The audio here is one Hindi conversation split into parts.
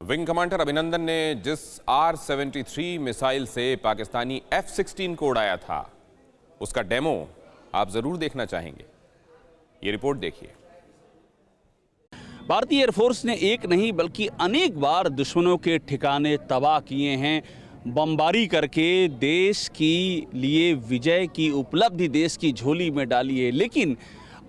विंग कमांडर अभिनंदन ने जिस R-73 मिसाइल से पाकिस्तानी F-16 को उड़ाया था, उसका डेमो आप जरूर देखना चाहेंगे। ये रिपोर्ट देखिए। भारतीय एयरफोर्स ने एक नहीं बल्कि अनेक बार दुश्मनों के ठिकाने तबाह किए हैं। बमबारी करके देश की लिए विजय की उपलब्धि देश की झोली में डाली है। लेकिन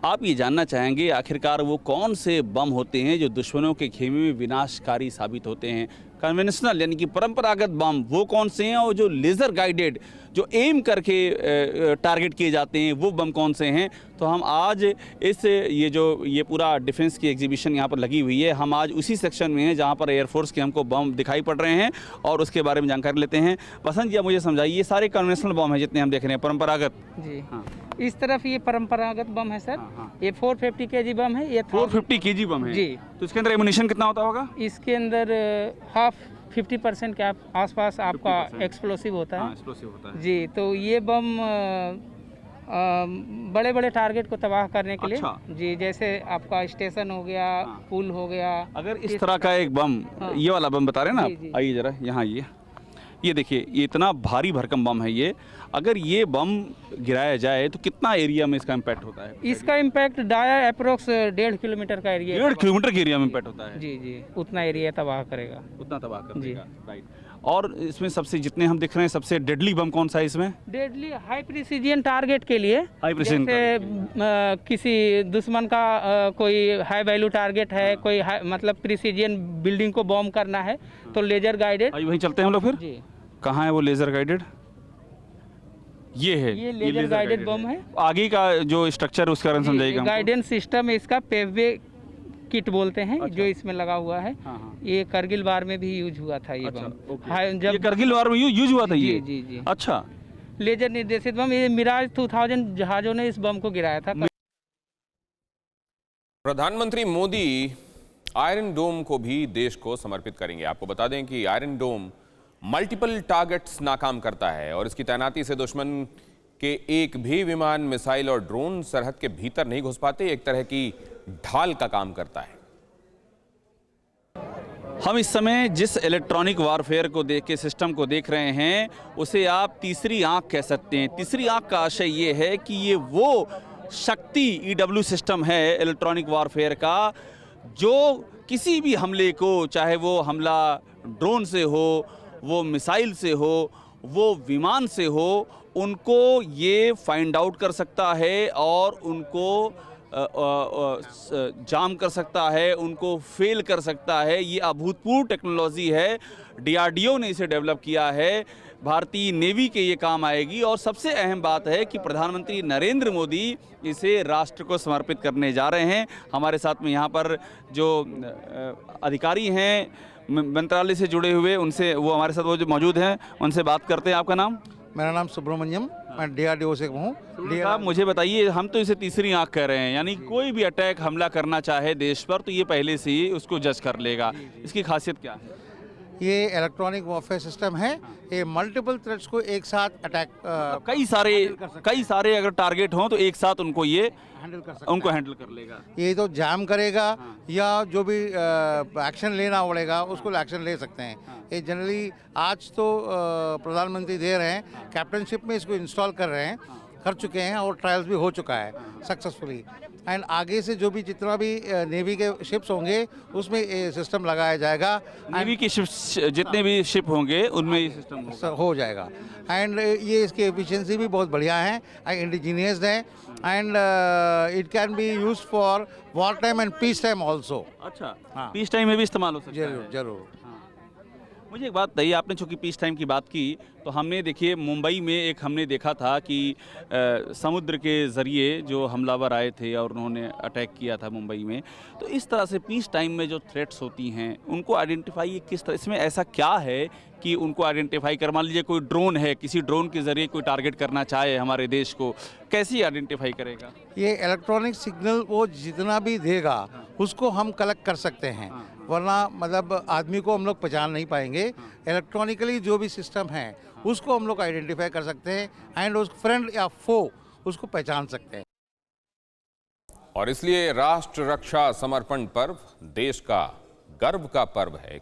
आप ये जानना चाहेंगे आखिरकार वो कौन से बम होते हैं जो दुश्मनों के खेमे में विनाशकारी साबित होते हैं। कन्वेंशनल यानी कि परंपरागत बम वो कौन से हैं, और जो लेज़र गाइडेड जो एम करके टारगेट किए जाते हैं वो बम कौन से हैं। तो हम आज ये पूरा डिफेंस की एग्जीबिशन यहाँ पर लगी हुई है, हम आज उसी सेक्शन में हैं जहाँ पर एयरफोर्स के हमको बम दिखाई पड़ रहे हैं और उसके बारे में जानकारी लेते हैं। बसंत जी, आप मुझे समझाइए, ये सारे कन्वेंशनल बम हैं जितने हम देख रहे हैं, परंपरागत? जी हाँ। इस तरफ ये परंपरागत बम है सर। हाँ। ये 450 kg बम है। ये 450 kg बम है जी। तो इसके अंदर एमुनिशन कितना होता होगा? इसके अंदर हाफ 50% के आसपास आपका एक्सप्लोसिव होता है। एक्सप्लोसिव होता है जी। तो ये बम बड़े बड़े टारगेट को तबाह करने के लिए जी, जैसे आपका स्टेशन हो गया, पुल हो गया। अगर इस तरह का एक बम, ये वाला बम बता रहे हैं ना आप, आइए जरा यहाँ, ये देखिए, ये इतना भारी भरकम बम है ये। अगर ये बम गिराया जाए तो कितना एरिया में इसका इम्पैक्ट होता है? इसका इम्पैक्ट डाया अप्रोक्स 1.5 किलोमीटर का एरिया। 1.5 किलोमीटर के एरिया में इम्पैक्ट होता है? जी जी, उतना एरिया तबाह करेगा। उतना तबाह कर देगा, राइट। और इसमें सबसे, जितने हम दिख रहे हैं, सबसे डेडली बम कौन सा है इसमें? डेडली हाई प्रिसीजन टारगेट के लिए। हाई प्रिसीजन, किसी दुश्मन का कोई हाई वैल्यू टारगेट है, कोई मतलब प्रिसीजन बिल्डिंग को बॉम्ब करना है तो लेजर गाइडेड। वहीं चलते हैं हम लोग फिर। जी, कहाँ है वो लेजर गाइडेड? ये है, ये लेजर गाइडेड बम है। आगे का जो स्ट्रक्चर उसका रन समझाइएगा। गाइडेंस सिस्टम इसका पेवे किट बोलते हैं। जो इसमें लगा हुआ है। ये करगिल वार में भी यूज हुआ था ये बम। जब करगिल वार में यूज हुआ था ये? जी जी। अच्छा, लेजर निर्देशित बम। ये मिराज 2000 जहाजों ने इस बम को गिराया था। प्रधानमंत्री मोदी आयरन डोम को भी देश को समर्पित करेंगे। आपको बता दें कि आयरन डोम मल्टीपल टारगेट्स नाकाम करता है और इसकी तैनाती से दुश्मन के एक भी विमान, मिसाइल और ड्रोन सरहद के भीतर नहीं घुस पाते। एक तरह की ढाल का काम करता है। हम इस समय जिस इलेक्ट्रॉनिक वारफेयर को देख के, सिस्टम को देख रहे हैं, उसे आप तीसरी आंख कह सकते हैं। तीसरी आंख का आशय ये है कि ये वो शक्ति EW सिस्टम है इलेक्ट्रॉनिक वारफेयर का, जो किसी भी हमले को, चाहे वो हमला ड्रोन से हो, वो मिसाइल से हो, वो विमान से हो, उनको ये फाइंड आउट कर सकता है और उनको जाम कर सकता है, उनको फेल कर सकता है। ये अभूतपूर्व टेक्नोलॉजी है, DRDO ने इसे डेवलप किया है, भारतीय नेवी के ये काम आएगी। और सबसे अहम बात है कि प्रधानमंत्री नरेंद्र मोदी इसे राष्ट्र को समर्पित करने जा रहे हैं। हमारे साथ में यहाँ पर जो अधिकारी हैं मंत्रालय से जुड़े हुए, उनसे, वो हमारे साथ वो जो मौजूद हैं, उनसे बात करते हैं। आपका नाम? मेरा नाम सुब्रमण्यम, मैं DRDO से हूँ। आप मुझे बताइए, हम तो इसे तीसरी आंख कह रहे हैं, यानी कोई भी अटैक, हमला करना चाहे देश पर तो ये पहले से ही उसको जज कर लेगा। इसकी खासियत क्या है? ये इलेक्ट्रॉनिक वॉरफेयर सिस्टम है। ये मल्टीपल थ्रेट्स को एक साथ अटैक, कई सारे अगर टारगेट हों तो एक साथ उनको ये हैंडल कर लेगा। ये तो जैम करेगा या जो भी एक्शन लेना पड़ेगा उसको एक्शन ले सकते हैं। ये जनरली आज तो प्रधानमंत्री दे रहे हैं, कैप्टनशिप में इसको इंस्टॉल कर चुके हैं और ट्रायल्स भी हो चुका है सक्सेसफुली। एंड आगे से जो भी जितना भी नेवी के शिप्स होंगे उसमें ये सिस्टम लगाया जाएगा। नेवी की शिप्स, जितने भी शिप होंगे उनमें ये सिस्टम हो जाएगा। एंड ये इसकी एफिशिएंसी भी बहुत बढ़िया है, इंडिजीनियस है, and it can be used for war time and peace time also. अच्छा, पीस टाइम में भी इस्तेमाल हो सकता है? जरूर जरूर। मुझे एक बात बताइए, आपने चूँकि पीस टाइम की बात की, तो हमने देखिए मुंबई में हमने देखा था कि समुद्र के ज़रिए जो हमलावर आए थे और उन्होंने अटैक किया था मुंबई में। तो इस तरह से पीस टाइम में जो थ्रेट्स होती हैं उनको आइडेंटिफाई किस तरह, इसमें ऐसा क्या है कि उनको आइडेंटिफाई कर, मान लीजिए कोई ड्रोन है, किसी ड्रोन के ज़रिए कोई टारगेट करना चाहे हमारे देश को, कैसे आइडेंटिफाई करेगा? ये इलेक्ट्रॉनिक सिग्नल वो जितना भी देगा उसको हम कलेक्ट कर सकते हैं, वरना मतलब आदमी को हम लोग पहचान नहीं पाएंगे। इलेक्ट्रॉनिकली जो भी सिस्टम है उसको हम लोग आइडेंटिफाई कर सकते हैं एंड उस फ्रेंड या फो उसको पहचान सकते हैं। और इसलिए राष्ट्र रक्षा समर्पण पर्व देश का गर्व का पर्व है।